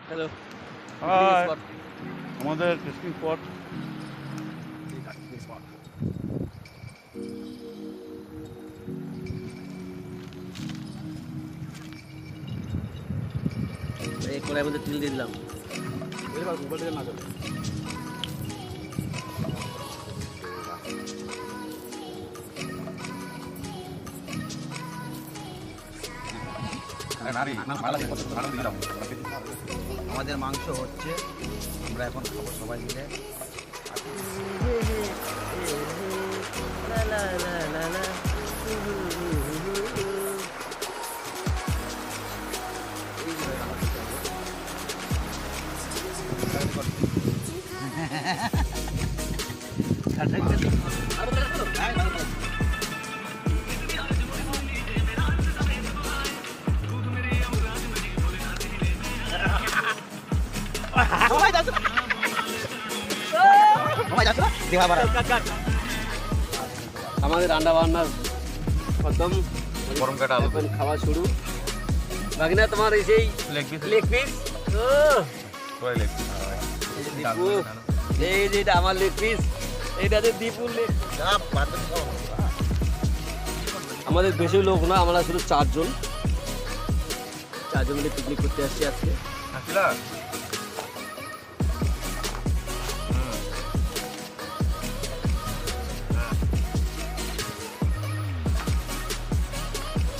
Hello. High, আমাদের picnic spot. এই কড়াইয়ের মধ্যে তেল দিয়ে দিলাম। আমাদের মাংস হচ্ছে, আমরা এখন খাবো সবাই মিলে। আমাদের রান্না বান্নার প্রথম গরম কাটা আলু এখন খাওয়া শুরু। বাকিনা তোমার এই সেই লেগ পিস। এই যে এটা আমার লেগ পিস, এইটা যে দীপুর লেগ। আমাদের বেশি লোক না, আমরা শুধু চারজন মিলে পিকনিক করতে আসছি আজকে।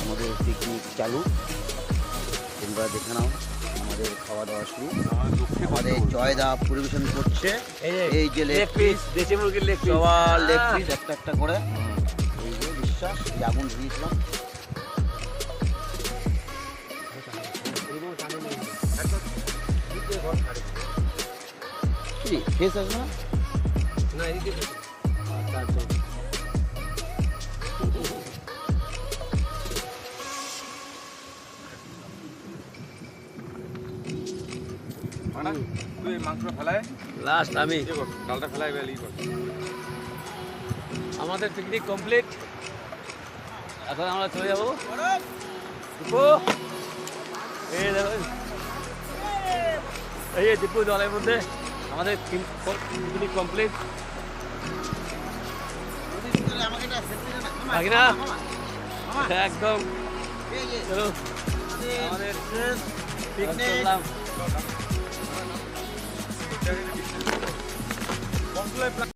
আমাদের পিকনিক চালু, তোমরা দেখে নাও। আমাদের খাওয়া দাওয়া শুরু। আমাদের জয়দা পরিবেশন করছে এই যে লেগ পিস, দেশি মুরগির লেগ পিস, সবার লেগ পিস একটা একটা করে। এই যে বিশ্বাস, এই আগুন দিয়েছিলাম। কি ফেস আসবে না? না এদিকে চারজন। লাস্ট আমি। আমাদের পিকনিক কমপ্লিট, এখন আমরা চলে যাবো। দীপু, এই দেখো, এই যে দীপু জলের মধ্যে। আমাদের পিকনিক কমপ্লিট। বাকিনা একদম চলো, আমাদের পিকনিক